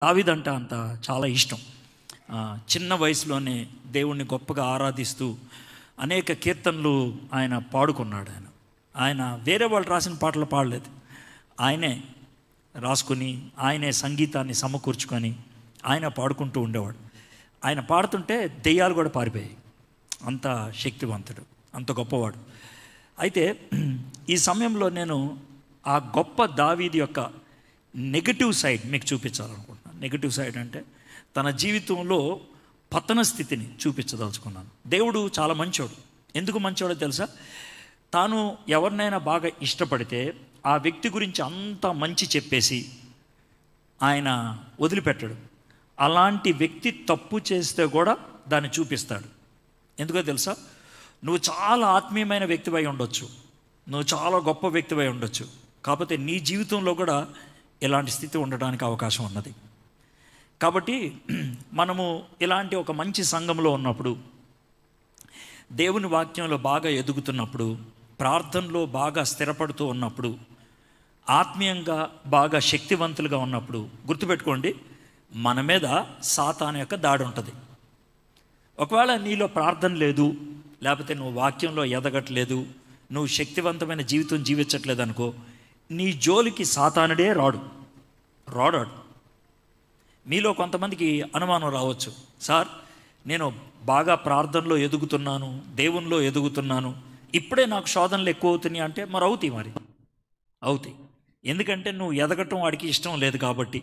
దావీదంటే అంత చాలా ఇష్టం. చిన్న వయసులోనే దేవుణ్ణి గొప్పగా ఆరాధిస్తూ అనేక కీర్తనలు ఆయన పాడుకున్నాడు. ఆయన వేరే వాళ్ళు రాసిన పాటలు పాడలేదు, ఆయనే రాసుకుని ఆయనే సంగీతాన్ని సమకూర్చుకొని ఆయన పాడుకుంటూ ఉండేవాడు. ఆయన పాడుతుంటే దెయ్యాలు కూడా పారిపోయాయి. అంత శక్తివంతుడు, అంత గొప్పవాడు. అయితే ఈ సమయంలో నేను ఆ గొప్ప దావీదు యొక్క నెగటివ్ సైడ్ మీకు చూపించాలనుకుంటున్నాను. నెగటివ్ సైడ్ అంటే తన జీవితంలో పతన స్థితిని చూపించదలుచుకున్నాను. దేవుడు చాలా మంచోడు. ఎందుకు మంచోడో తెలుసా? తాను ఎవరినైనా బాగా ఇష్టపడితే ఆ వ్యక్తి గురించి అంత మంచి చెప్పేసి ఆయన వదిలిపెట్టడు. అలాంటి వ్యక్తి తప్పు చేస్తే కూడా దాన్ని చూపిస్తాడు. ఎందుకో తెలుసా? నువ్వు చాలా ఆత్మీయమైన వ్యక్తివై ఉండొచ్చు, నువ్వు చాలా గొప్ప వ్యక్తివై ఉండొచ్చు, కాకపోతే నీ జీవితంలో కూడా ఇలాంటి స్థితి ఉండడానికి అవకాశం ఉన్నది. కాబట్టి మనము ఇలాంటి ఒక మంచి సంఘంలో ఉన్నప్పుడు, దేవుని వాక్యంలో బాగా ఎదుగుతున్నప్పుడు, ప్రార్థనలో బాగా స్థిరపడుతూ ఉన్నప్పుడు, ఆత్మీయంగా బాగా శక్తివంతులుగా ఉన్నప్పుడు గుర్తుపెట్టుకోండి, మన మీద సాతాను యొక్క దాడి ఉంటుంది. ఒకవేళ నీలో ప్రార్థన లేదు, లేకపోతే నువ్వు వాక్యంలో ఎదగట్లేదు, నువ్వు శక్తివంతమైన జీవితం జీవించట్లేదు అనుకో, నీ జోలికి సాతానుడే రాడు. మీలో కొంతమందికి అనుమానం రావచ్చు, సార్ నేను బాగా ప్రార్థనలో ఎదుగుతున్నాను, దేవునిలో ఎదుగుతున్నాను, ఇప్పుడే నాకు శోధనలు ఎక్కువ అవుతున్నాయి అంటే మరి అవుతాయి. ఎందుకంటే నువ్వు ఎదగటం వాడికి ఇష్టం లేదు కాబట్టి,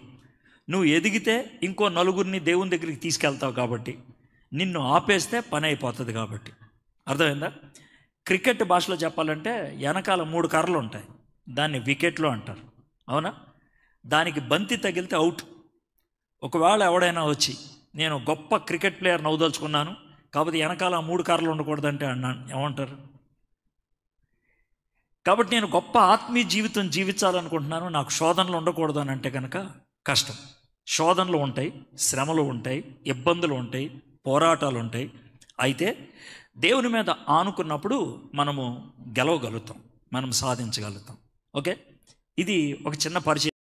నువ్వు ఎదిగితే ఇంకో నలుగురిని దేవుని దగ్గరికి తీసుకెళ్తావు కాబట్టి, నిన్ను ఆపేస్తే పని అయిపోతుంది కాబట్టి. అర్థమైందా? క్రికెట్ భాషలో చెప్పాలంటే వెనకాల 3 కర్రలు ఉంటాయి, దాన్ని వికెట్లు అంటారు, అవునా? దానికి బంతి తగిలితే అవుట్. ఒకవేళ ఎవడైనా వచ్చి నేను గొప్ప క్రికెట్ ప్లేయర్ని అవదలుచుకున్నాను కాబట్టి వెనకాల 3 కర్రలు ఉండకూడదంటే అన్నాను, ఏమంటారు? కాబట్టి నేను గొప్ప ఆత్మీయ జీవితం జీవించాలనుకుంటున్నాను, నాకు శోధనలు ఉండకూడదు అని అంటే కనుక కష్టం. శోధనలు ఉంటాయి, శ్రమలు ఉంటాయి, ఇబ్బందులు ఉంటాయి, పోరాటాలు ఉంటాయి. అయితే దేవుని మీద ఆనుకున్నప్పుడు మనము గెలవగలుగుతాం, మనం సాధించగలుగుతాం. ఓకే, ఇది ఒక చిన్న పరిచయం.